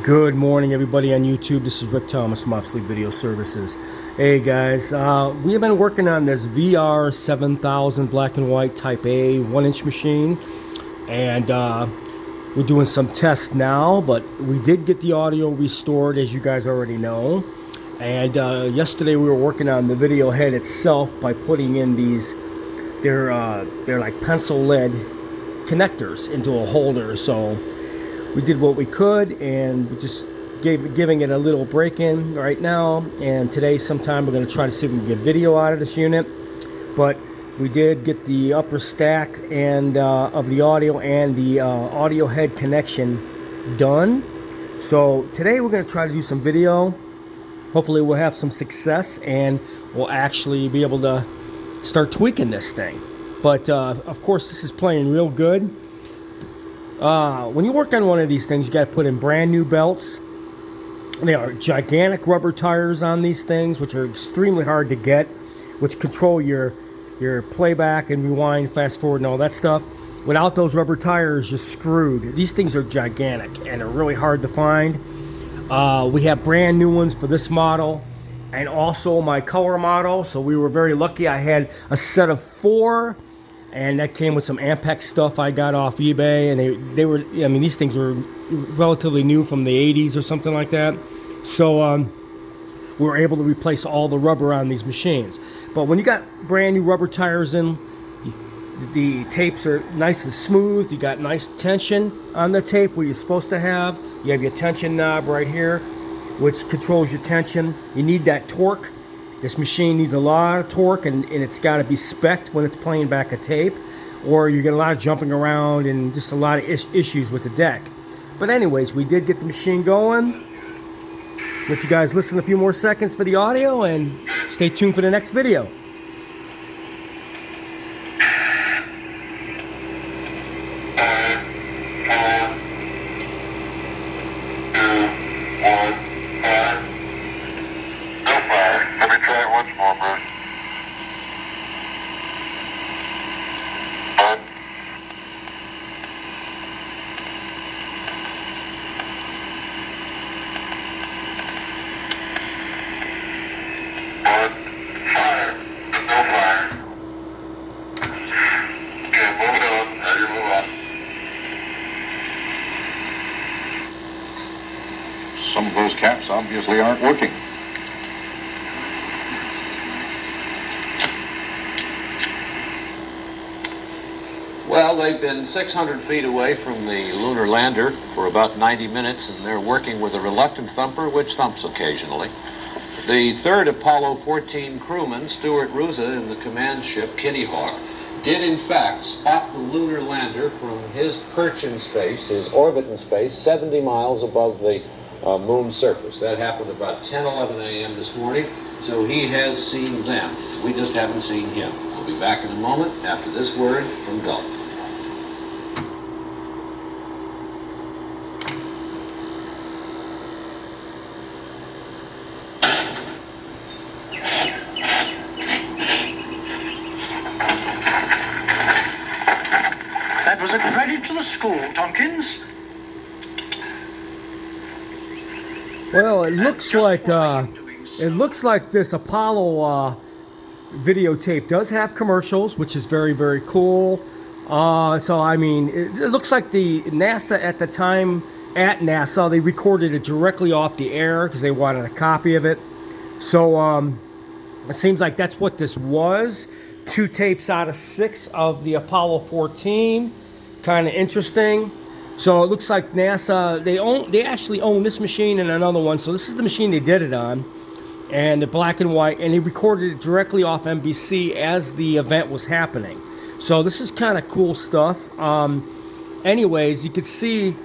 Good morning, everybody on YouTube. This is Rick Thomas from Obsolete Video Services. Hey guys, we have been working on this VR-7000 black and white Type A 1-inch machine, and we're doing some tests now, but we did get the audio restored, as you guys already know. And yesterday we were working on the video head itself by putting in these, they're like pencil lead connectors into a holder. So we did what we could, and we just giving it a little break-in right now. And today sometime we're going to try to see if we can get video out of this unit. But we did get the upper stack and of the audio and the audio head connection done. So today we're going to try to do some video. Hopefully we'll have some success and we'll actually be able to start tweaking this thing. But of course this is playing real good. When you work on one of these things, you got to put in brand new belts. They are gigantic rubber tires on these things, which are extremely hard to get, which control your playback and rewind, fast forward, and all that stuff. Without those rubber tires, you're screwed. These things are gigantic and are really hard to find. We have brand new ones for this model and also my color model. So we were very lucky. I had a set of 4. And that came with some Ampex stuff I got off eBay, and they were, I mean, these things were relatively new from the 80s or something like that. So we were able to replace all the rubber on these machines. But when you got brand new rubber tires in, the tapes are nice and smooth. You got nice tension on the tape where you're supposed to have. You have your tension knob right here, which controls your tension. You need that torque. This machine needs a lot of torque, and it's got to be spec'd when it's playing back a tape, or you get a lot of jumping around and just a lot of issues with the deck. But anyways, we did get the machine going. Let you guys listen a few more seconds for the audio, and stay tuned for the next video. Some of those caps obviously aren't working. Well, they've been 600 feet away from the lunar lander for about 90 minutes, and they're working with a reluctant thumper, which thumps occasionally. The third Apollo 14 crewman, Stuart Ruza, in the command ship Kitty Hawk, did in fact spot the lunar lander from his perch in space, his orbit in space, 70 miles above the moon's surface. That happened about 10:11 a.m. this morning, so he has seen them. We just haven't seen him. We'll be back in a moment after this word from Gulf. That was a credit to the school, Tompkins. Well, it looks like this Apollo videotape does have commercials, which is very, very cool. So I mean, it looks like the NASA at the time at NASA, they recorded it directly off the air because they wanted a copy of it. So it seems like that's what this was. 2 tapes out of 6 of the Apollo 14. Kind of interesting. So it looks like NASA, they actually own this machine and another one. So this is the machine they did it on, and the black and white, and they recorded it directly off NBC as the event was happening. So this is kind of cool stuff. Anyways, you can see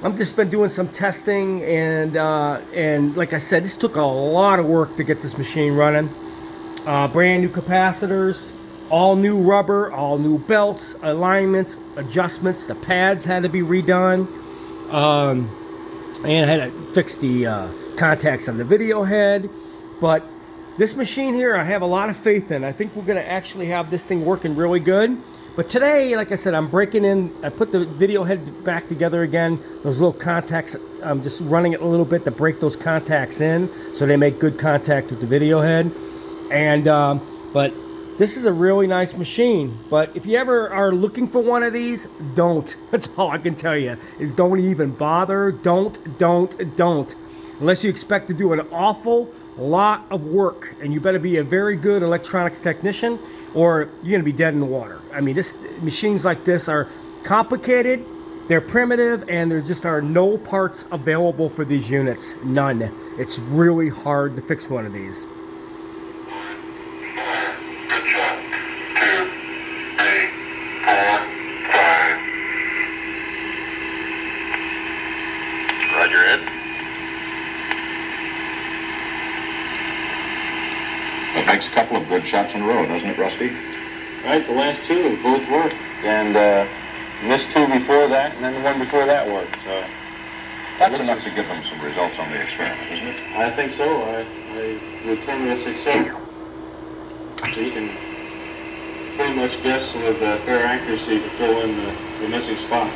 I've just been doing some testing, and like I said, this took a lot of work to get this machine running. Brand new capacitors, all new rubber, all new belts, alignments, adjustments. The pads had to be redone, and I had to fix the contacts on the video head. But this machine here, I have a lot of faith in. I think we're going to actually have this thing working really good. But today, like I said, I'm breaking in. I put the video head back together again. Those little contacts, I'm just running it a little bit to break those contacts in so they make good contact with the video head. And but this is a really nice machine. But if you ever are looking for one of these, don't. That's all I can tell you, is don't even bother. Don't. Unless you expect to do an awful lot of work, and you better be a very good electronics technician, or you're going to be dead in the water. I mean, machines like this are complicated, they're primitive, and there just are no parts available for these units. None. It's really hard to fix one of these. Roger, Ed. That makes a couple of good shots in a row, doesn't it, Rusty? Right, the last two both worked. And missed two before that, and then the one before that worked. So That's enough to give them some results on the experiment, isn't it? I think so. I would term it a success. So you can pretty much guess with fair accuracy to fill in the missing spots.